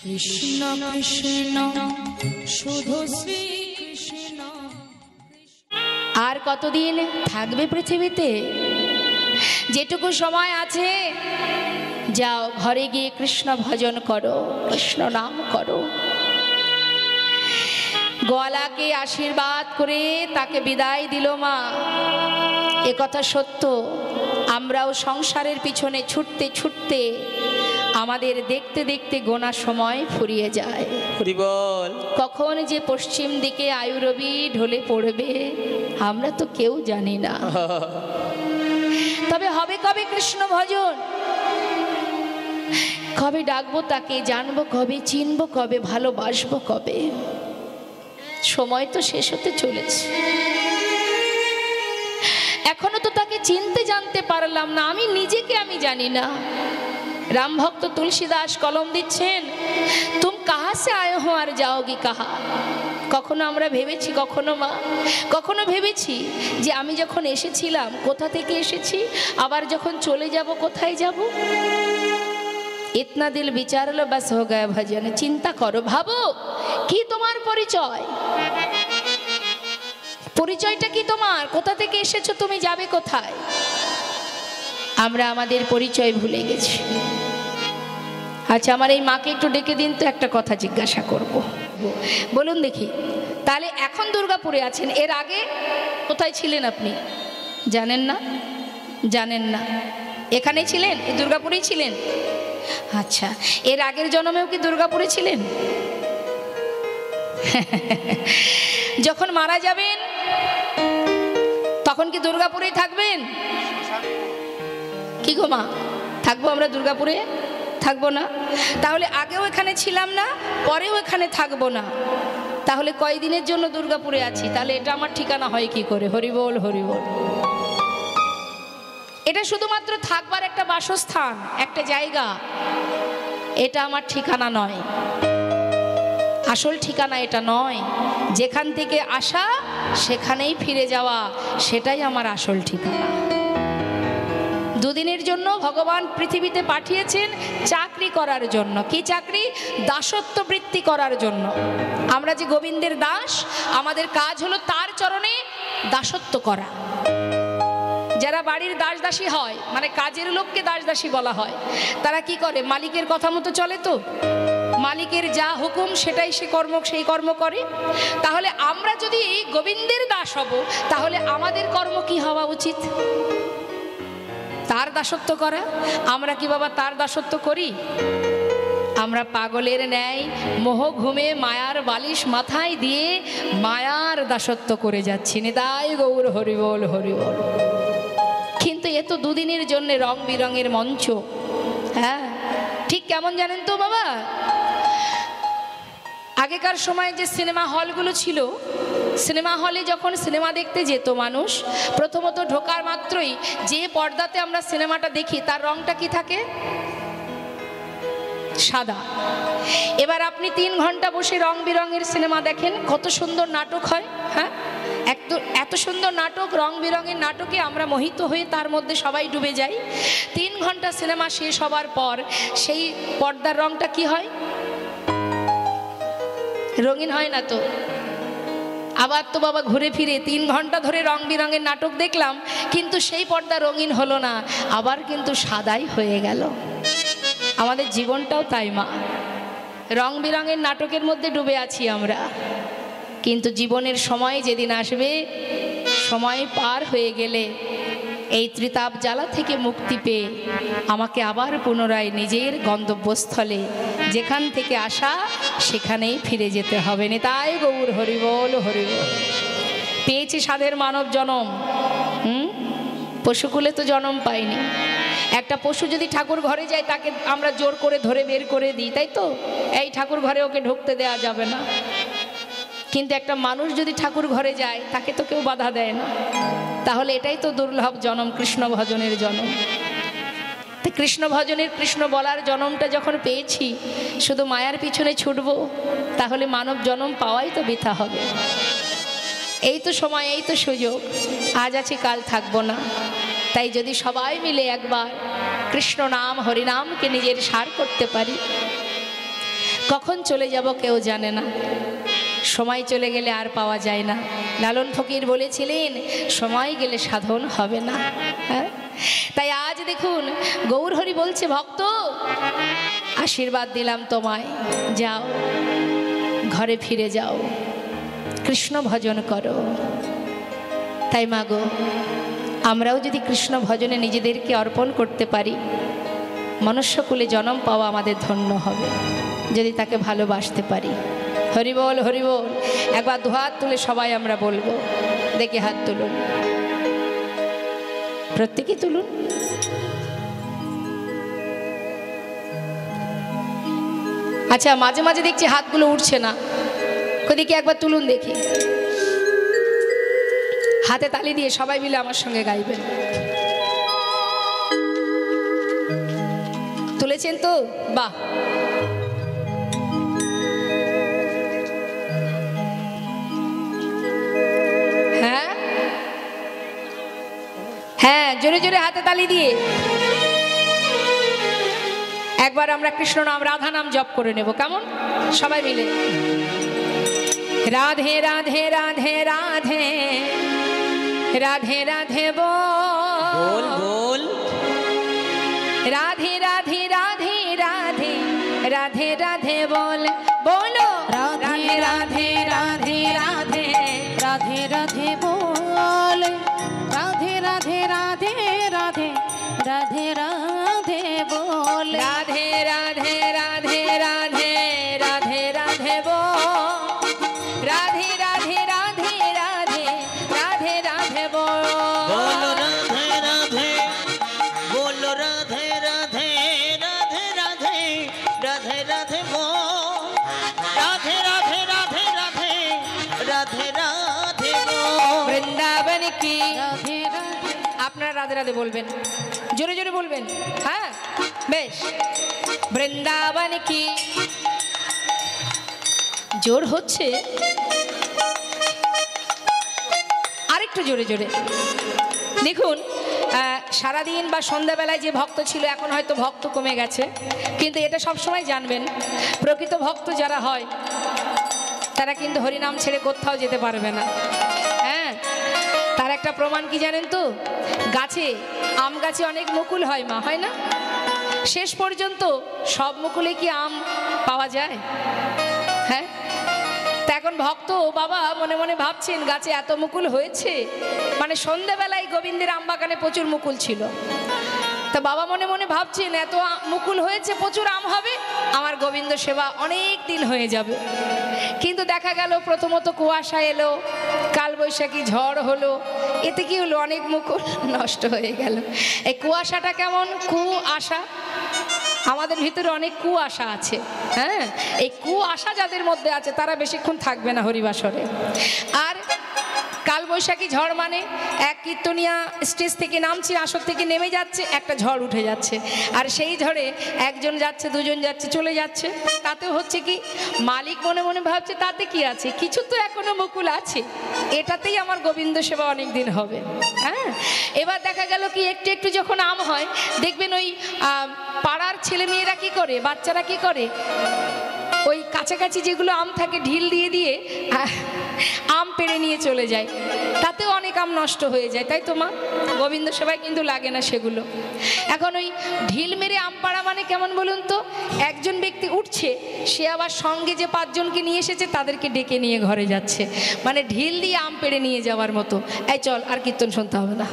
কৃষ্ণ কৃষ্ণ শুধু শ্রী কৃষ্ণ। আর কতদিন থাকবে পৃথিবীতে? যেটুকু সময় আছে যাও ঘরে গিয়ে কৃষ্ণ ভজন করো, কৃষ্ণ নাম করো। গোয়ালাকে আশীর্বাদ করে তাকে বিদায় দিল মা। এ কথা সত্য। আমরাও সংসারের পিছনে ছুটতে ছুটতে আমাদের দেখতে দেখতে গোনা সময় ফুরিয়ে যায়। কখন যে পশ্চিম দিকে আয়ুরবি ঢলে পড়বে আমরা তো কেউ জানি না। তবে হবে কবে কৃষ্ণ ভজন? কবে ডাকবো তাকে, জানবো কবে, চিনবো কবে, ভালোবাসবো কবে? সময় তো শেষ হতে চলেছে। এখনো তো তাকে চিনতে জানতে পারলাম না। আমি নিজেকে আমি জানি না। রাম ভক্ত তুলসীদাস কলম দিচ্ছেন, তুম কাহা সে আয়ে হো আর যাওগি কাহা। কখনো আমরা ভেবেছি, কখনো ভেবেছি যে আমি যখন এসেছিলাম কোথা থেকে এসেছি, আবার যখন চলে যাব কোথায় যাব? ইতনা দিল বিচারলো বাস হো গায়া ভজন। চিন্তা করো, ভাবো কি তোমার পরিচয়? পরিচয়টা কি তোমার? কোথা থেকে এসেছো, তুমি যাবে কোথায়? আমরা আমাদের পরিচয় ভুলে গেছি। আচ্ছা, আমার এই মাকে একটু ডেকে দিন তো, একটা কথা জিজ্ঞাসা করব। বলুন দেখি, তাহলে এখন দুর্গাপুরে আছেন, এর আগে কোথায় ছিলেন আপনি? জানেন না? জানেন না? এখানেই ছিলেন, এই দুর্গাপুরেই ছিলেন? আচ্ছা, এর আগের জন্মেও কি দুর্গাপুরে ছিলেন? যখন মারা যাবেন তখন কি দুর্গাপুরেই থাকবেন? কি গো মা, থাকবো আমরা দুর্গাপুরে? থাকবো না? তাহলে আগেও এখানে ছিলাম না, পরেও এখানে থাকবো না। তাহলে কয়দিনের জন্য দুর্গাপুরে আছি? তাহলে এটা আমার ঠিকানা হয় কি করে? হরিবোল হরিবোল। এটা শুধুমাত্র থাকবার একটা বাসস্থান, একটা জায়গা। এটা আমার ঠিকানা নয়, আসল ঠিকানা এটা নয়। যেখান থেকে আসা সেখানেই ফিরে যাওয়া, সেটাই আমার আসল ঠিকানা। দুদিনের জন্য ভগবান পৃথিবীতে পাঠিয়েছেন চাকরি করার জন্য। কি চাকরি? দাসত্ব বৃত্তি করার জন্য। আমরা যে গোবিন্দের দাস, আমাদের কাজ হলো তার চরণে দাসত্ব করা। যারা বাড়ির দাস দাসী হয়, মানে কাজের লোককে দাস দাসী বলা হয়, তারা কি করে? মালিকের কথা মতো চলে। তো মালিকের যা হুকুম সেটাই সেই কর্ম করে। তাহলে আমরা যদি গোবিন্দের দাস হব, তাহলে আমাদের কর্ম কি হওয়া উচিত? তার দাসত্ব করা। আমরা কি বাবা তার দাসত্ব করি? আমরা পাগলের ন্যায় মোহ ঘুমে মায়ার বালিশ মাথায় দিয়ে মায়ার দাসত্ব করে যাচ্ছি। নিতাই গৌর হরিবোল হরিবোল। কিন্তু এ তো দুদিনের জন্য রং বিরঙের মঞ্চ। হ্যাঁ, ঠিক কেমন জানেন তো বাবা? আগেকার সময় যে সিনেমা হলগুলো ছিল, সিনেমা হলে যখন সিনেমা দেখতে যেত মানুষ, প্রথমত ঢোকার মাত্রই যে পর্দাতে আমরা সিনেমাটা দেখি তার রংটা কি থাকে? সাদা। এবার আপনি 3 ঘন্টা বসে রং বিরঙের সিনেমা দেখেন, কত সুন্দর নাটক হয়। হ্যাঁ, এত সুন্দর নাটক, রং বিরঙের নাটকে আমরা মোহিত হয়ে তার মধ্যে সবাই ডুবে যাই। 3 ঘন্টা সিনেমা শেষ হবার পর সেই পর্দার রংটা কি হয়? রঙিন হয় না তো। আবার তো বাবা ঘুরে ফিরে 3 ঘন্টা ধরে রং বিরঙের নাটক দেখলাম, কিন্তু সেই পর্দা রঙিন হলো না, আবার কিন্তু সাদাই হয়ে গেল। আমাদের জীবনটাও তাই মা, রং বিরঙের নাটকের মধ্যে ডুবে আছি আমরা। কিন্তু জীবনের সময় যেদিন আসবে, সময় পার হয়ে গেলে এই ত্রিতাপ জ্বালা থেকে মুক্তি পেয়ে আমাকে আবার পুনরায় নিজের গন্তব্যস্থলে, যেখান থেকে আসা সেখানেই ফিরে যেতে হবে। নিতাই গৌর হরিবোল হরিবোল। পেয়েছি সাধের মানব জনম। পশুকুলে তো জনম পাইনি। একটা পশু যদি ঠাকুর ঘরে যায়, তাকে আমরা জোর করে ধরে বের করে দিই, তাই তো? এই ঠাকুর ঘরে ওকে ঢুকতে দেওয়া যাবে না। কিন্তু একটা মানুষ যদি ঠাকুর ঘরে যায়, তাকে তো কেউ বাধা দেয় না। তাহলে এটাই তো দুর্লভ জনম, কৃষ্ণ ভজনের জনম। কৃষ্ণ ভজনের, কৃষ্ণ বলার জনমটা যখন পেয়েছি, শুধু মায়ার পিছনে ছুটবো, তাহলে মানব জনম পাওয়াই তো বৃথা হবে। এই তো সময়, এই তো সুযোগ। আজ আছি কাল থাকবো না। তাই যদি সবাই মিলে একবার কৃষ্ণ নাম হরিনামকে নিজের সার করতে পারি, কখন চলে যাব কেউ জানে না, সময় চলে গেলে আর পাওয়া যায় না। লালন ফকির বলেছিলেন সময় গেলে সাধন হবে না। হ্যাঁ, তাই আজ দেখুন গৌরহরি বলছে, ভক্ত আশীর্বাদ দিলাম তোমায়, যাও ঘরে ফিরে যাও, কৃষ্ণ ভজন করো। তাই মাগো, আমরাও যদি কৃষ্ণ ভজনে নিজেদেরকে অর্পণ করতে পারি, মনুষ্যকুলে জন্ম পাওয়া আমাদের ধন্য হবে, যদি তাকে ভালোবাসতে পারি। হরি বল, হরি বল। একবার দুহাত তুলে সবাই আমরা বলবো, দেখি হাত তুলুন, প্রত্যেকে তুলুন। আচ্ছা, মাঝে মাঝে দেখছি হাতগুলো উঠছে না, ওদিকে একবার তুলুন দেখি। হাতে তালি দিয়ে সবাই মিলে আমার সঙ্গে গাইবেন। তুলেছেন তো? বাহ। হ্যাঁ হ্যাঁ, জোরে জোরে হাতে তালি দিয়ে একবার আমরা কৃষ্ণ নাম রাধা নাম জপ করে নেব, কেমন? সবাই মিলে রাধে রাধে রাধে রাধে রাধে রাধে বল বল, রাধে রাধে রাধে রাধে রাধে রাধে বল, বলো রাধে রাধে রাধে রাধে রাধে রাধে বল, রাধে রাধে রাধে রাধে রাধে রাধে বল, রাধে রাধে রাধে রাধে রাধে রাধে বল, রাধে রাধে রাধে রাধে রাধে রাধে বল, রাধে রাধে বল, রাধে রাধে রাধে রাধে রাধে রাধে বল, রাধে রাধে রাধে রাধে রাধে রাধে বল। বৃন্দাবন কি রাধে রাধে, আপনারা রাধে রাধে বলবেন, জোরে জোরে বলবেন। হ্যাঁ বেশ। বৃন্দাবন কি, জোর হচ্ছে, আরেকটু জোরে জোরে। দেখুন সারাদিন বা সন্ধ্যাবেলায় যে ভক্ত ছিল, এখন হয়তো ভক্ত কমে গেছে, কিন্তু এটা সবসময় জানবেন, প্রকৃত ভক্ত যারা হয় তারা কিন্তু হরিনাম ছেড়ে কোথাও যেতে পারবে না। হ্যাঁ, তার একটা প্রমাণ কি জানেন তো? গাছে, আম গাছে অনেক মুকুল হয় মা, হয় না? শেষ পর্যন্ত সব মুকুলে কি আম পাওয়া যায়? হ্যাঁ, তা এখন ভক্ত বাবা মনে মনে ভাবছেন গাছে এত মুকুল হয়েছে, মানে সন্ধ্যাবেলায় গোবিন্দের আম বাগানে প্রচুর মুকুল ছিল, তা বাবা মনে মনে ভাবছেন এত মুকুল হয়েছে, প্রচুর আম হবে, আমার গোবিন্দ সেবা অনেক দিন হয়ে যাবে। কিন্তু দেখা গেল প্রথমত কুয়াশা এলো, কালবৈশাখী ঝড় হলো, এতে কি হলো? অনেক মুকুল নষ্ট হয়ে গেল। এই কুয়াশাটা কেমন? কুয়াশা, আমাদের ভিতরে অনেক কুয়াশা আছে। হ্যাঁ, এই কুয়াশা যাদের মধ্যে আছে তারা বেশিক্ষণ থাকবে না হরিবাসরে। আর কালবৈশাখী ঝড় মানে এক কীর্তনিয়া স্টেজ থেকে নামছে, আসর থেকে নেমে যাচ্ছে, একটা ঝড় উঠে যাচ্ছে, আর সেই ঝড়ে একজন যাচ্ছে, দুজন যাচ্ছে, চলে যাচ্ছে, তাতেও হচ্ছে কি? মালিক মনে মনে ভাবছে তাতে কি আছে, কিছু তো এখনো মুকুল আছে, এটাতেই আমার গোবিন্দ সেবা অনেক দিন হবে। হ্যাঁ, এবার দেখা গেল কি একটু একটু যখন আম হয়, দেখবেন ওই পাড়ার ছেলে মেয়েরা কি করে, বাচ্চারা কি করে, ওই কাছাকাছি যেগুলো আম থাকে ঢিল দিয়ে দিয়ে আম পেড়ে নিয়ে চলে যায়, তাতেও অনেক আম নষ্ট হয়ে যায়, তাই তো মা? গোবিন্দ সেবায় কিন্তু লাগে না সেগুলো। এখন ওই ঢিল মেরে আম পাড়া মানে কেমন বলুন তো? একজন ব্যক্তি উঠছে, সে আবার সঙ্গে যে পাঁচজনকে নিয়ে এসেছে তাদেরকে ডেকে নিয়ে ঘরে যাচ্ছে, মানে ঢিল দিয়ে আম পেড়ে নিয়ে যাওয়ার মতো। এই চল, আর কীর্তন শুনতে হবে না।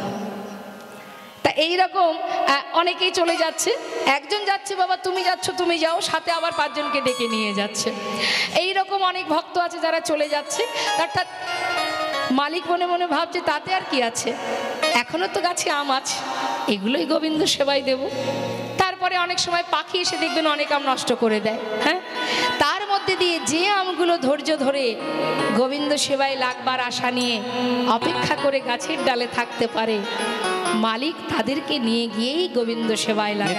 তা এইরকম অনেকেই চলে যাচ্ছে, একজন যাচ্ছে, বাবা তুমি যাচ্ছ তুমি যাও, সাথে আবার পাঁচজনকে ডেকে নিয়ে যাচ্ছে। এই রকম অনেক ভক্ত আছে যারা চলে যাচ্ছে, অর্থাৎ মালিক মনে মনে ভাবছে তাতে আর কি আছে, এখনো তো গাছে আম আছে, এগুলোই গোবিন্দ সেবায় দেব। তারপরে অনেক সময় পাখি এসে দেখবেন অনেক আম নষ্ট করে দেয়। হ্যাঁ, তার মধ্যে দিয়ে যে আমগুলো ধৈর্য ধরে গোবিন্দ সেবায় লাগবার আশা নিয়ে অপেক্ষা করে গাছের ডালে থাকতে পারে, মালিক তাদেরকে নিয়ে গিয়েই গোবিন্দ সেবায় লাগে।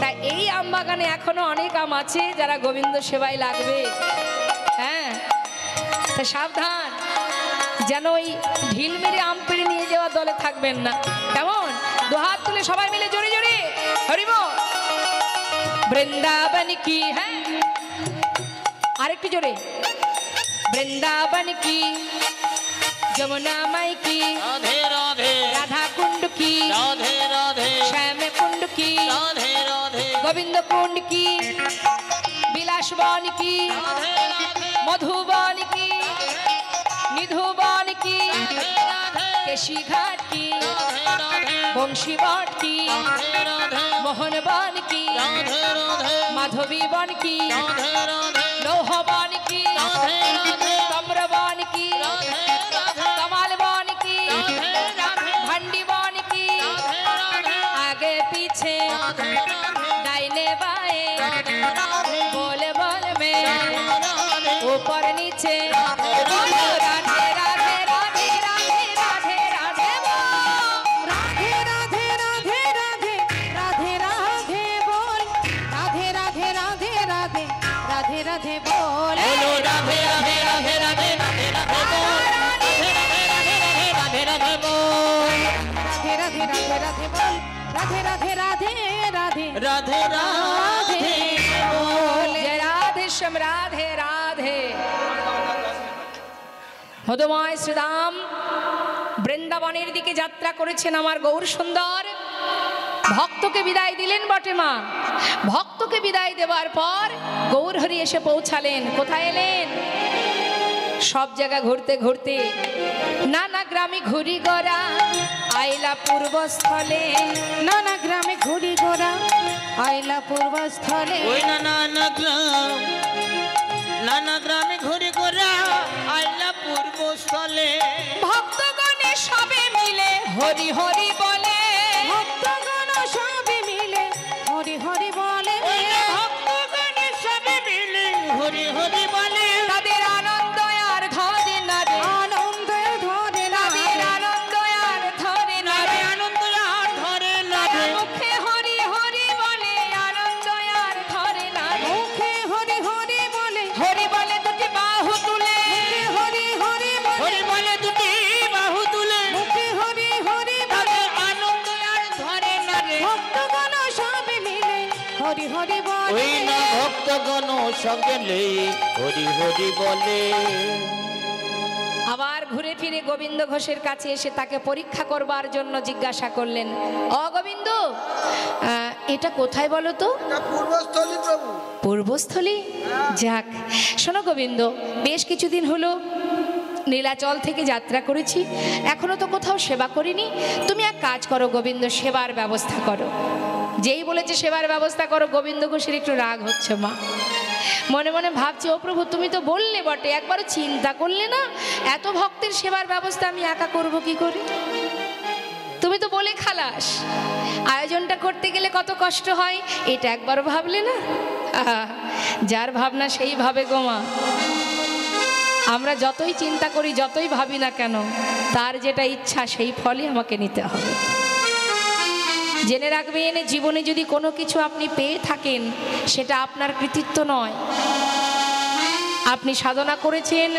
তাই এই আম বাগানে এখনো অনেক আম আছে যারা গোবিন্দ সেবায় লাগবে। হ্যাঁ, তা সাবধান, যেন ওই ঢিল মেরে আম পেড়ে নিয়ে যাওয়া দলে থাকবেন না, কেমন? দুহাত তুলে সবাই মিলে জোরে জোরে হরি বল। वृंदावन की है आरेकटू जोरे वृंदावन की जमुना माई की राधे राधे राधा कुंड की राधे राधे श्याम कुंड की राधे राधे गोविंद कुंड की विलासवन की राधे राधे मधुबन की निधुबन की राधे केशी घाट की राधे बंशी बट की राधे मोहनबन की राधे राधे माधवी बन की राधे राधे लौहबन की राधे राधे तम्रबन की राधे राधे कमाल बन की राधे राधे भंडी बन की राधे राधे आगे पीछे राधे राधे दाहिने बाएं राधे बोल बोल में राधे ऊपर नीचे बोलो राधे राधे राधे राधे राधे राधे बोल। राधे राधे राधे राधे राधे राधे बोल राधे राधे राधे राधे राधे राधे बोल बोलो राधे राधे राधे राधे राधे राधे बोल राधे राधे राधे बोल राधे राधे राधे राधे बोल राधे राधे राधे राधे राधे राधे बोल जय राधे श्याम राधे राधे মধুময় শ্রীরাম বৃন্দাবনের দিকে যাত্রা করেছেন আমার গৌর সুন্দর ভক্তকে বিদায় দিলেন বটে মা ভক্তকে বিদায় দেওয়ার পর গৌরহরি এসে পৌঁছালেন কোথায় এলেন সব জায়গা ঘুরতে ঘুরতে নানা গ্রামে ঘুরি গড়া আইলা পূর্বস্থলে নানা গ্রামে ঘুরি গোরা আইলা পূর্বস্থলে ওই নানা গ্রামে ঘুরে ঘোরা আইলা পূর্বস্থলে ভক্তগণে সবে মিলে হরি হরি বলে ভক্তগণ সবে মিলে হরি হরি বলে ওই ভক্তগণে সবে মিলে হরি হরি বলে তাদের আনন্দ আর ধরে না রে আনন্দ ধরে না তাদের আনন্দ আর ধরে না নারে রে আনন্দ আর ধরে না রে মুখে হরি হরি বলে আনন্দ আর ধরে না রে মুখে হরি হরি বলে হরি বলে দুটি বাহু তুলে হরি হরি বলে হরি বলে দুটি বাহু তুলে মুখে হরি হরি বলে তাদের আনন্দ আর ধরে না রে ভক্তগণ সবে মিলে হরি হরি বলে ওই না ভক্তগণ সঙ্গে লই হরি হরি বলে আবার ঘুরে ফিরে গোবিন্দ ঘোষের কাছে এসে তাকে পরীক্ষা করবার জন্য জিজ্ঞাসা করলেন অ গোবিন্দ এটা কোথায় বলো তো পূর্বস্থলী প্রভু পূর্বস্থলী যাক শোনো গোবিন্দ বেশ কিছুদিন হলো নীলাচল থেকে যাত্রা করেছি এখনো তো কোথাও সেবা করিনি তুমি এক কাজ করো গোবিন্দ সেবার ব্যবস্থা করো যেই বলেছে সেবার ব্যবস্থা করো গোবিন্দ ঘোষের একটু রাগ হচ্ছে মা মনে মনে ভাবছি ও প্রভু তুমি তো বললে বটে একবারও চিন্তা করলে না এত ভক্তের সেবার ব্যবস্থা আমি একা করব কি করে তুমি তো বলে খালাস আয়োজনটা করতে গেলে কত কষ্ট হয় এটা একবারও ভাবলে না আহা, যার ভাবনা সেই ভাবে গোমা আমরা যতই চিন্তা করি যতই ভাবি না কেন তার যেটা ইচ্ছা সেই ফলই আমাকে নিতে হবে জেনে রাখবেন জীবনে যদি কোনো কিছু আপনি পেয়ে থাকেন সেটা আপনার কৃতিত্ব নয় আপনি সাধনা করেছেন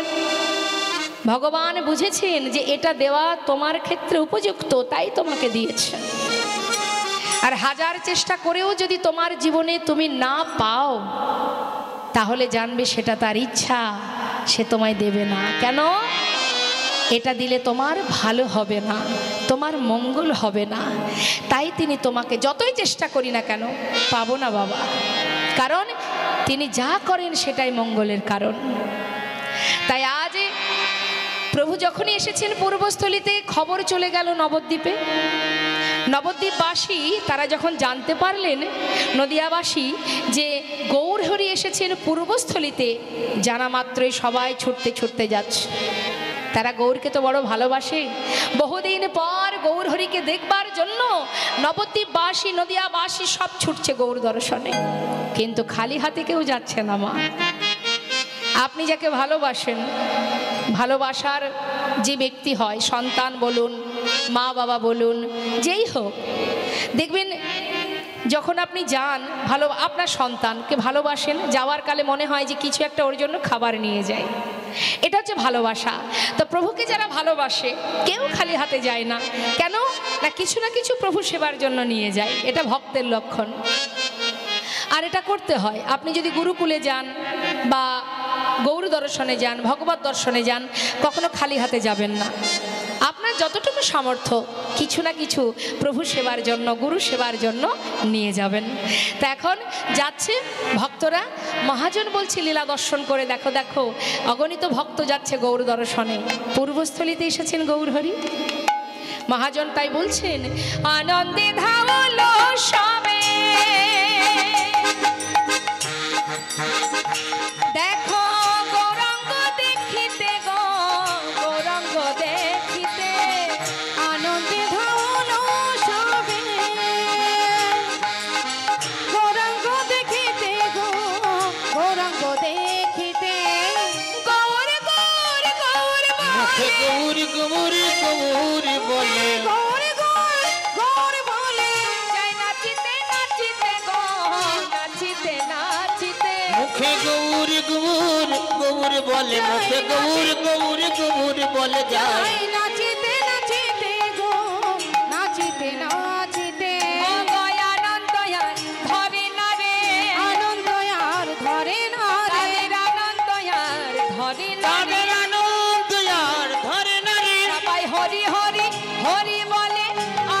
ভগবান বুঝেছেন যে এটা দেওয়া তোমার ক্ষেত্রে উপযুক্ত তাই তোমাকে দিয়েছে আর হাজার চেষ্টা করেও যদি তোমার জীবনে তুমি না পাও তাহলে জানবে সেটা তার ইচ্ছা সে তোমায় দেবে না কেন এটা দিলে তোমার ভালো হবে না তোমার মঙ্গল হবে না তাই তিনি তোমাকে যতই চেষ্টা করি না কেন পাবো না বাবা কারণ তিনি যা করেন সেটাই মঙ্গলের কারণ তাই আজ প্রভু যখনই এসেছেন পূর্বস্থলীতে খবর চলে গেল নবদ্বীপে নবদ্বীপবাসী তারা যখন জানতে পারলেন নদিয়াবাসী যে গৌরহরি এসেছেন পূর্বস্থলীতে জানা মাত্রই সবাই ছুটতে ছুটতে যাচ্ছে তারা গৌরকে তো বড় ভালোবাসে বহুদিন পর গৌরহরিকে দেখবার জন্য নবদ্বীপবাসী নদিয়াবাসী সব ছুটছে গৌর দর্শনে কিন্তু খালি হাতে কেউ যাচ্ছে না মা আপনি যাকে ভালোবাসেন ভালোবাসার যে ব্যক্তি হয় সন্তান বলুন মা বাবা বলুন যেই হোক দেখবেন যখন আপনি যান ভালো আপনার সন্তানকে ভালোবাসেন যাওয়ার কালে মনে হয় যে কিছু একটা ওর জন্য খাবার নিয়ে যায় এটা হচ্ছে ভালোবাসা তো প্রভুকে যারা ভালোবাসে কেউ খালি হাতে যায় না কেন না কিছু প্রভু সেবার জন্য নিয়ে যায় এটা ভক্তের লক্ষণ আর এটা করতে হয়। আপনি যদি গুরুকুলে যান বা গৌর দর্শনে যান, ভগবত দর্শনে যান, কখনো খালি হাতে যাবেন না। আপনার যতটুকু সামর্থ্য কিছু না কিছু প্রভু সেবার জন্য, গুরু সেবার জন্য নিয়ে যাবেন। তা এখন যাচ্ছে ভক্তরা, মহাজন বলছে লীলা দর্শন করে দেখো দেখো, অগণিত ভক্ত যাচ্ছে গৌর দর্শনে, পূর্বস্থলিতে এসেছেন গৌরহরি। মহাজন তাই বলছেন, আনন্দে ধাওলো সবে দেখো গৌরাঙ্গ দেখিতে গো, গৌরাঙ্গ দেখিতে আনন্দে ধাওলো সবে গৌরাঙ্গ দেখিতে গো, গৌরাঙ্গ দেখিতে গৌর গৌর গৌর মুখে বলে, গৌর গৌর গৌর বলে, গৌর গৌর গৌর বলে যায় নাচিতে নাচিতে গো, নাচিতে নাচিতে মুখে গৌর গৌর গৌর বলে, মুখে গৌর গৌর গৌর বলে যায়। যাই নাচিতে নাচিতে গো, নাচিতে নাচিতে ও গয় আনন্দ আর ধরে না রে, আনন্দ আর ধরে না রে, তাদের আনন্দ আর ধরে না রে। তাদের আনন্দ আর ধরে না রে, সবাই হরি হরি হরি বলে,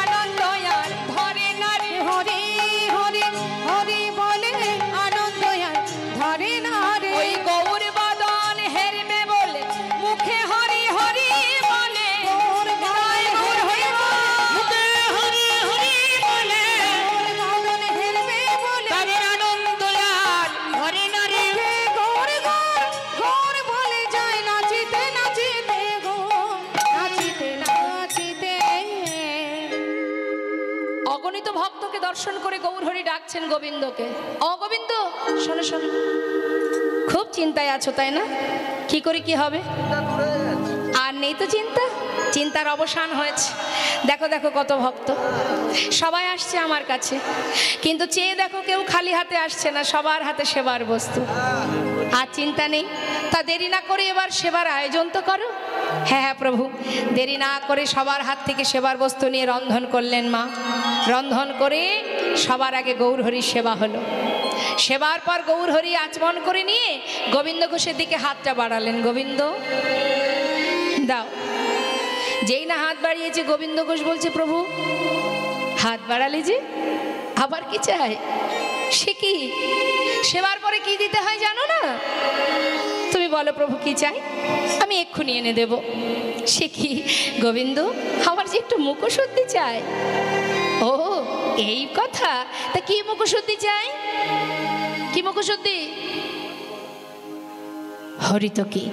আনন্দ আর ধরে না রে। হরি হরি হরি বলে আনন্দ আর ধরে না রে, ওই গৌর বদন হেরবে বলে, মুখে হরি হরি বলে, গৌর বদন গৌর হরি বল। মুখে হরি হরি বলে, গৌর বদন হেরবে বলে তাদের আনন্দ আর ধরে না রে। গৌর গৌর গৌর বলে যায় নাচিতে নাচিতে গো, নাচিতে নাচিতে অগণিত ভক্তকে দর্শন করে গৌরহরি ডাকছেন গোবিন্দকে, ও গোবিন্দ শোনো শোনো, খুব চিন্তায় আছো তাই না? কি করে কি হবে? আর নেই তো চিন্তা, চিন্তার অবসান হয়েছে। দেখো দেখো কত ভক্ত সবাই আসছে আমার কাছে, কিন্তু চেয়ে দেখো কেউ খালি হাতে আসছে না, সবার হাতে সেবার বস্তু। আর চিন্তা নেই, তা দেরি না করে এবার সেবার আয়োজন তো করো। হ্যাঁ হ্যাঁ প্রভু, দেরি না করে সবার হাত থেকে সেবার বস্তু নিয়ে রন্ধন করলেন মা। রন্ধন করে সবার আগে গৌরহরির সেবা হলো। সেবার পর গৌরহরি আচমন করে নিয়ে গোবিন্দ ঘোষের দিকে হাতটা বাড়ালেন, গোবিন্দ দাও। যেই না হাত বাড়িয়েছে গোবিন্দ ঘোষ বলছে, প্রভু হাত বাড়ালে যে আবার কি চাই? সে কি সেবার পরে কি দিতে হয় জানো না? তুমি বলো প্রভু কি চাই, আমি এক্ষুনি এনে দেব। সে কি গোবিন্দ, আমার যে একটু মুখশুদ্ধি চাই। ও এই কথা, তা কি মুখশুদ্ধি চাই? কি মুখশুদ্ধি? হরিত কি?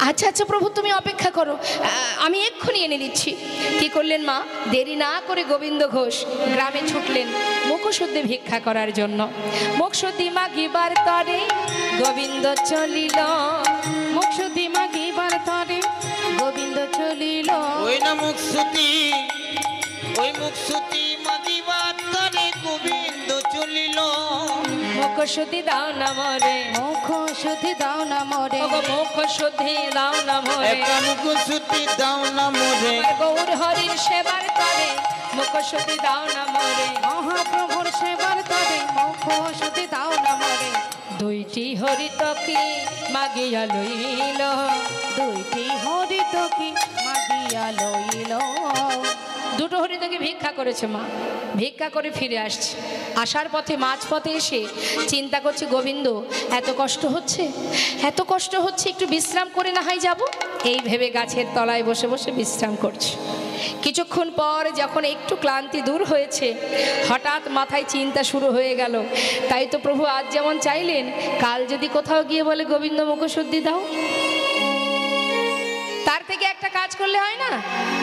আচ্ছা আচ্ছা প্রভু তুমি অপেক্ষা করো, আমি এক্ষুনি এনে দিচ্ছি। কি করলেন মা? দেরি না করে গোবিন্দ ঘোষ গ্রামে ছুটলেন মুখশুদ্ধি ভিক্ষা করার জন্য। মুখশুদ্ধি মাগিবার তরে গোবিন্দ চলিল, মুখশুদ্ধি মাগিবার তরে গোবিন্দ চলিল, ওই না মুখশুদ্ধি, ওই মুখশুদ্ধি মাগিবার তরে গোবিন্দ চলিল। মুখশুদ্ধি দাও না মরে, মুখশুদ্ধি দাও না মরে, ওগো মুখশুদ্ধি দাও না মরে, একটা মুখশুদ্ধি দাও না মোরে, গৌর হরির সেবার তরে মুখশুদ্ধি দাও না মরে। মহাপ্রভুর সেবার তরে মুখশুদ্ধি দাও না মরে, দুইটি হরিত কি মাগিয়া লইল, দুইটি হরিত কি মাগিয়া লইল। দুটো হরিতকে ভিক্ষা করেছে মা, ভিক্ষা করে ফিরে আসছে। আসার পথে মাঝপথে এসে চিন্তা করছে, গোবিন্দ এত কষ্ট হচ্ছে, এত কষ্ট হচ্ছে, একটু বিশ্রাম করে না হয় যাব। এই ভেবে গাছের তলায় বসে বসে বিশ্রাম করছে। কিছুক্ষণ পর যখন একটু ক্লান্তি দূর হয়েছে, হঠাৎ মাথায় চিন্তা শুরু হয়ে গেল, তাই তো প্রভু আজ যেমন চাইলেন, কাল যদি কোথাও গিয়ে বলে গোবিন্দ মুখশুদ্ধি দাও, তার থেকে একটা কাজ করলে হয় না?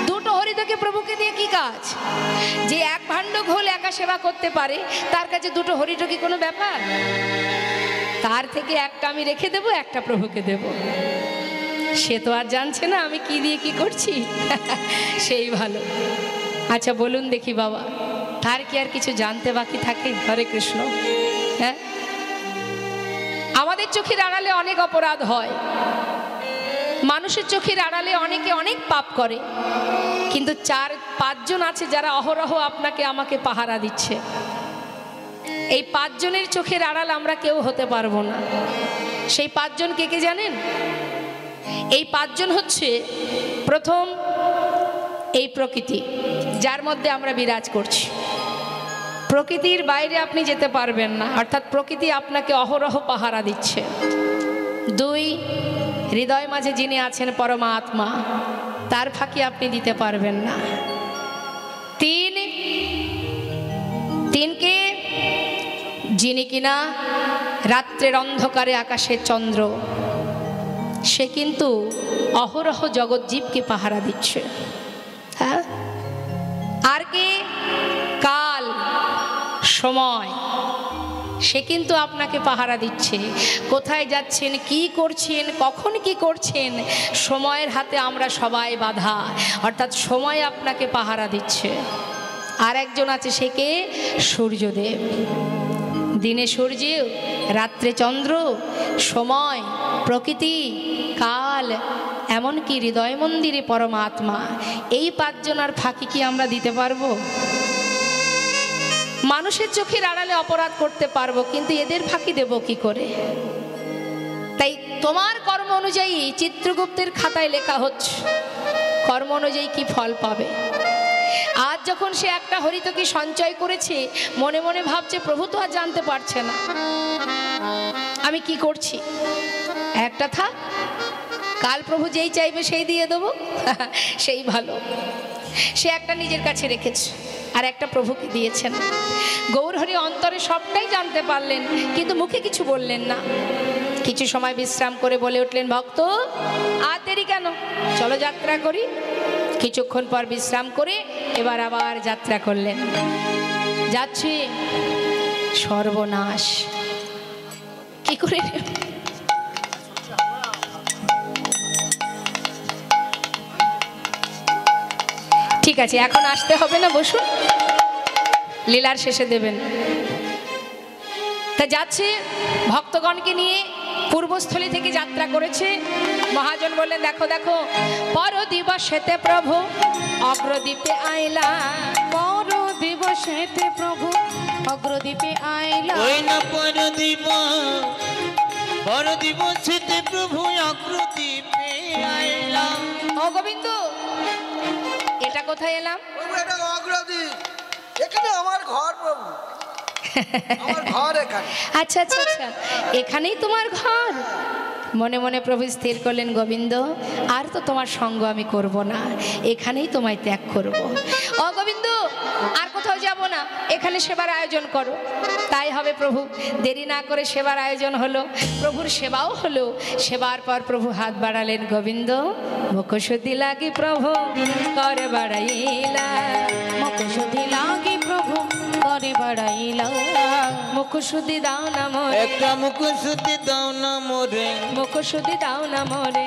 দুটো হরিতকে প্রভুকে দিয়ে কি কাজ? যে এক ভাণ্ড ঘোল একা সেবা করতে পারে, তার কাছে দুটো হরিত কি কোনো ব্যাপার? তার থেকে একটা আমি রেখে দেব, একটা প্রভুকে দেব। সে তো আর জানছে না আমি কি দিয়ে কি করছি। সেই ভালো। আচ্ছা বলুন দেখি বাবা, তার কি আর কিছু জানতে বাকি থাকে? হরে কৃষ্ণ। হ্যাঁ, আমাদের চোখের আড়ালে অনেক অপরাধ হয়, মানুষের চোখের আড়ালে অনেকে অনেক পাপ করে, কিন্তু 4-5 জন আছে যারা অহরহ আপনাকে আমাকে পাহারা দিচ্ছে। এই পাঁচজনের চোখের আড়াল আমরা কেউ হতে পারবো না। সেই পাঁচজন কে কে জানেন? এই পাঁচজন হচ্ছে, প্রথম এই প্রকৃতি যার মধ্যে আমরা বিরাজ করছি। প্রকৃতির বাইরে আপনি যেতে পারবেন না, অর্থাৎ প্রকৃতি আপনাকে অহরহ পাহারা দিচ্ছে। দুই, হৃদয় মাঝে যিনি আছেন পরমাত্মা, তার ফাঁকি আপনি দিতে পারবেন না। তিনকে যিনি কিনা রাত্রের অন্ধকারে আকাশের চন্দ্র, সে কিন্তু অহরহ জগৎজীবকে পাহারা দিচ্ছে। হ্যাঁ, আর কে? কাল, সময়, সে কিন্তু আপনাকে পাহারা দিচ্ছে। কোথায় যাচ্ছেন, কি করছেন, কখন কি করছেন, সময়ের হাতে আমরা সবাই বাঁধা, অর্থাৎ সময় আপনাকে পাহারা দিচ্ছে। আর একজন আছে, সে কে? সূর্যদেব। দিনে সূর্য, রাত্রে চন্দ্র, সময়, প্রকৃতি, কাল, এমনকি হৃদয় মন্দিরে পরমাত্মা। এই পাঁচজনের ফাঁকি কি আমরা দিতে পারবো? মানুষের চোখের আড়ালে অপরাধ করতে পারবো, কিন্তু এদের ফাঁকি দেব কি করে? তাই তোমার কর্ম অনুযায়ী চিত্রগুপ্তের খাতায় লেখা হচ্ছে, কর্ম অনুযায়ী কি ফল পাবে। আজ যখন সে একটা হরিতকি সঞ্চয় করেছে, মনে মনে ভাবছে প্রভু তো আর জানতে পারছে না আমি কি করছি, একটা থাক, কাল প্রভু যেই চাইবে সেই দিয়ে দেবো, সেই ভালো। সে একটা নিজের কাছে রেখেছে, আর একটা প্রভুকে দিয়েছেন। গৌরহরি অন্তরে সবটাই জানতে পারলেন, কিন্তু মুখে কিছু বললেন না। কিছু সময় বিশ্রাম করে বলে উঠলেন, ভক্ত আর দেরি কেন, চলো যাত্রা করি। কিছুক্ষণ পর বিশ্রাম করে এবার আবার যাত্রা করলেন। যাচ্ছি, সর্বনাশ, কি করে? ঠিক আছে, এখন আসতে হবে না, বসুন, লীলার শেষে দেবেন। তা যাচ্ছে, ভক্তগণকে নিয়ে পূর্বস্থলী থেকে যাত্রা করেছে। মহাজন বললেন, দেখো দেখো, পর দিবসেতে প্রভু অগ্রদ্বীপে আইলা, পর দিবসেতে প্রভু অগ্রদ্বীপে আইলা। ওই না পর দিবসেতে প্রভু অগ্রদ্বীপে আইলা। ও গোবিন্দ, এটা কোথায় এলাম? এটা অগ্রদ্বীপ, এখানে আমার ঘর প্রভু, আমার ঘর এখানে। আচ্ছা আচ্ছা আচ্ছা, এখানেই তোমার ঘর। মনে মনে প্রভু স্থির করলেন, গোবিন্দ আর তো তোমার সঙ্গ আমি করব না, এখানেই তোমায় ত্যাগ করব। ও গোবিন্দ, আর কোথাও যাব না, এখানে সেবার আয়োজন করো। তাই হবে প্রভু। দেরি না করে সেবার আয়োজন হলো, প্রভুর সেবাও হলো। সেবার পর প্রভু হাত বাড়ালেন, গোবিন্দ মুখশুদ্ধি লাগি প্রভু করে বাড়াইলা, মুখশুদ্ধি লাগি প্রভু করে বাড়াইলা। মুখশুদ্ধি দাও না মোরে, একটা মুখশুদ্ধি দাও না মোরে, মুখশুদ্ধি দাও না মোরে,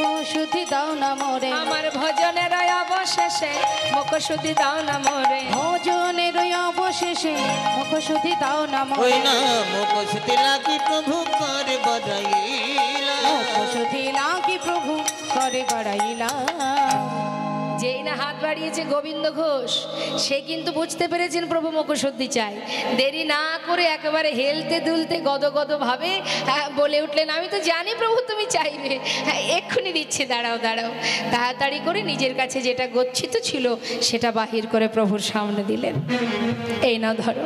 মুখশুদ্ধি দাও না মোরে। আমার ভজনের অবশেষে মুখশুদ্ধি দাও না মোরে, ভজনের অবশেষে মুখশুদ্ধি দাও না ওই মোরে। না মুখশুদ্ধি লাগি প্রভু করে বাড়াইলা, মুখশুদ্ধি লাগি প্রভু করে বাড়াইলা। যেই না হাত বাড়িয়েছে গোবিন্দ ঘোষ, সে কিন্তু বুঝতে পেরেছেন প্রভু মুখশুদ্ধি চাই। দেরি না করে একেবারে হেলতে দুলতে গদগদ ভাবে বলে উঠলেন, আমি তো জানি প্রভু তুমি চাইবে, এক্ষুনি দিচ্ছি, দাঁড়াও দাঁড়াও। তাড়াতাড়ি করে নিজের কাছে যেটা গচ্ছিত ছিল সেটা বাহির করে প্রভুর সামনে দিলেন। এই না ধরো।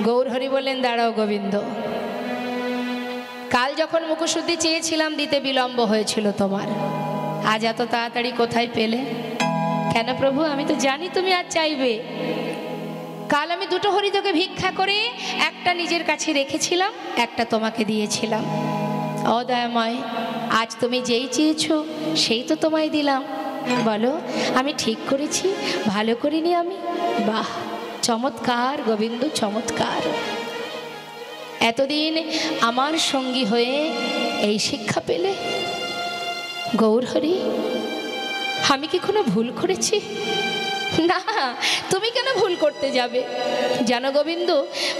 গৌরহরি বললেন, দাঁড়াও গোবিন্দ, কাল যখন মুখশুদ্ধি চেয়েছিলাম দিতে বিলম্ব হয়েছিল তোমার, আজ এত তাড়াতাড়ি কোথায় পেলে? কেন প্রভু, আমি তো জানি তুমি আজ চাইবে। কাল আমি দুটো হরিতকে ভিক্ষা করে একটা নিজের কাছে রেখেছিলাম, একটা তোমাকে দিয়েছিলাম। ও দয়াময়, আজ তুমি যেই চেয়েছো সেই তো তোমায় দিলাম। বলো, আমি ঠিক করেছি, ভালো করিনি আমি? বাহ, চমৎকার গোবিন্দ, চমৎকার। এতদিন আমার সঙ্গী হয়ে এই শিক্ষা পেলে? গৌরহরি, আমি কি কোনো ভুল করেছি? না, তুমি কেন ভুল করতে যাবে? জানো গোবিন্দ,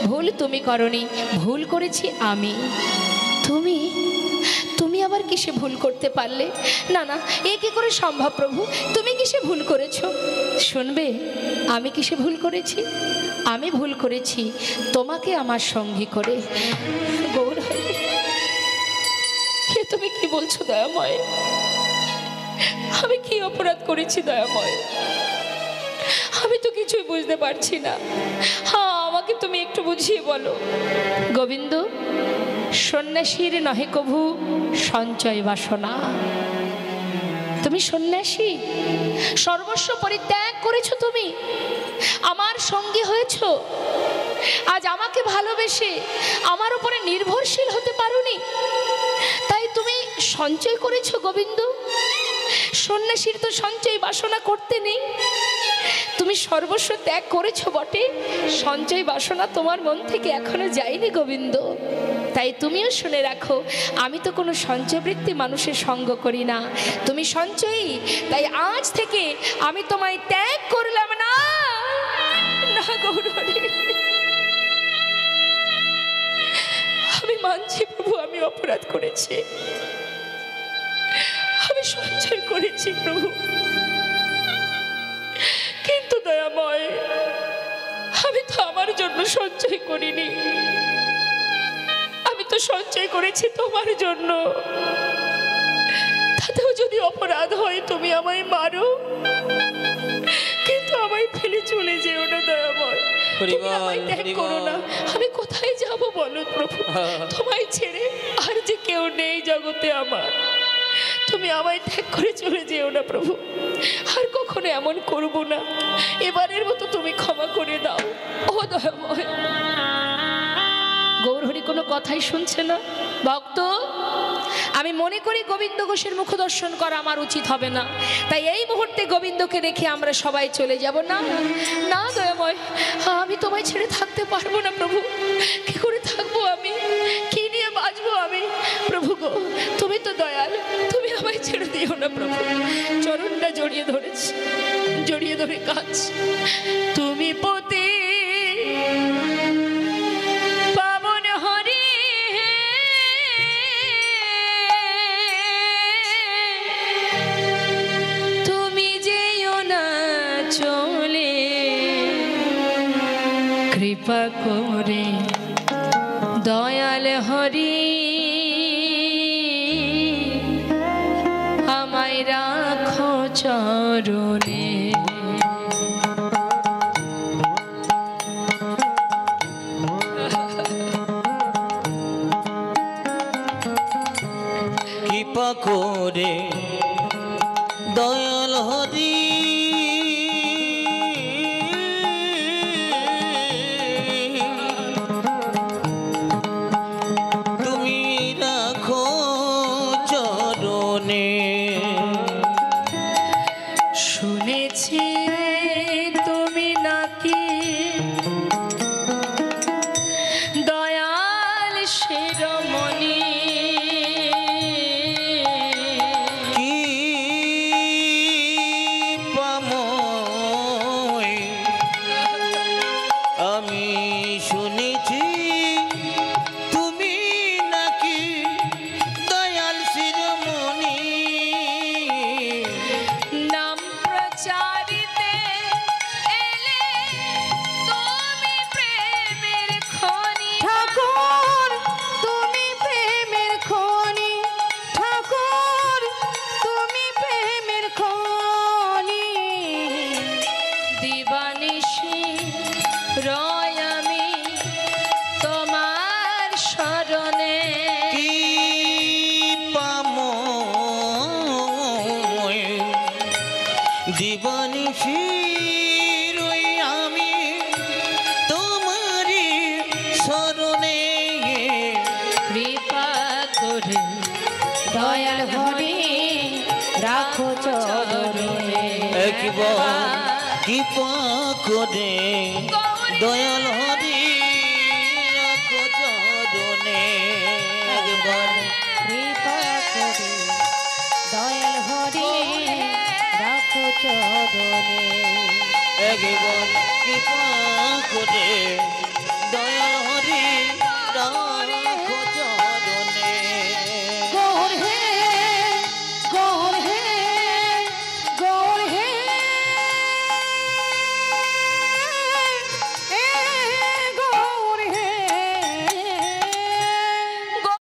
ভুল তুমি করনি, ভুল করেছি আমি। তুমি তুমি আবার কিসে ভুল করতে পারলে? না না, এ কি করে সম্ভব প্রভু? তুমি কিসে ভুল করেছো? শুনবে আমি কিসে ভুল করেছি? আমি ভুল করেছি তোমাকে আমার সঙ্গী করে। গৌর হরি, এ তুমি কি বলছো দয়াময়? আমি কি অপরাধ করেছি দয়াময়? আমি তো কিছুই বুঝতে পারছি না। হ্যাঁ, আমাকে তুমি একটু বুঝিয়ে বলো। গোবিন্দ, সন্ন্যাসীর নহে কভু সঞ্চয় বাসনা। তুমি সন্ন্যাসী, সর্বস্ব পরিত্যাগ করেছো, তুমি আমার সঙ্গী হয়েছো। আজ আমাকে ভালোবেসে আমার উপরে নির্ভরশীল হতে পারোনি, তাই তুমি সঞ্চয় করেছো। গোবিন্দ, সন্ন্যাসীর তো সঞ্চয় বাসনা করতে নেই। তুমি সর্বস্ব ত্যাগ করেছো বটে, সঞ্চয় বাসনা তোমার মন থেকে এখনো যায়নি গোবিন্দ। তাই তুমিও শুনে রাখো, আমি তো কোনো সঞ্চয়বৃত্তি মানুষের সঙ্গ করি না। তুমি সঞ্চয়ী, তাই আজ থেকে আমি তোমায় ত্যাগ করলাম না। না গৌর হরি, আমি মানছি প্রভু, আমি অপরাধ করেছি। আমি সঞ্চয় করেছি প্রভু, কিন্তু দয়াময়, আমি তো আমার জন্য সঞ্চয় করিনি। আমি তো সঞ্চয় করেছি তোমার জন্য। তাতেও যদি অপরাধ হয় তুমি আমায় মারো, কিন্তু আমায় ফেলে চলে যেও না দয়াময়। তুমি আমায় ত্যাগ করো না। আমি কোথায় যাব বলো প্রভু? তোমায় ছেড়ে আর যে কেউ নেই জগতে আমার। তুমি আমায় ত্যাগ করে চলে যেও না প্রভু। আর কখনো এমন করব না। এবারের মতো তুমি ক্ষমা করে দাও ও দয়াময়। গৌরহরি কোনো কথাই শুনছে না। ভক্ত, আমি মনে করি গোবিন্দ ঘোষের মুখ দর্শন করা আমার উচিত হবে না। তাই এই মুহূর্তে গোবিন্দকে রেখে আমরা সবাই চলে যাব। না না দয়াময়, আমি তোমায় ছেড়ে থাকতে পারবো না প্রভু। কি করে থাকবো আমি? কি নিয়ে বাঁচবো আমি? প্রভু গো, তুমি তো দয়াল, তুমি আমায় ছেড়ে দিও না প্রভু। চরণটা জড়িয়ে ধরেছি, জড়িয়ে ধরে কাজ। তুমি পতি কৃপা করে দয়াল হরি আমায় রাখো চরণে। কৃপা করে দয়াল হরি শুনেছি তুমি নাকি দয়াল শিরোমণি। কি পাময় আমি শুনেছি তুমি নাকি দয়াল শিরোমণি। নাম প্রচারিতে এলে তুমি প্রেমের খনি। ঠাকুর তুমি প্রেমের খনি, ঠাকুর তুমি প্রেমের খনি। দিবানিশি রয় আমি তোমার শরণে। কি পাময় দিবানিশি রই আমি তোমারি শরণে। কৃপা করে দয়াল হরি রাখো চরণে। একবার কৃপা করে দয়াল হরি রাখো চরণে। একবার কৃপা করে দয়াল হরি রাখো চরণে। একবার কৃপা করে দয়াল হরি রাখো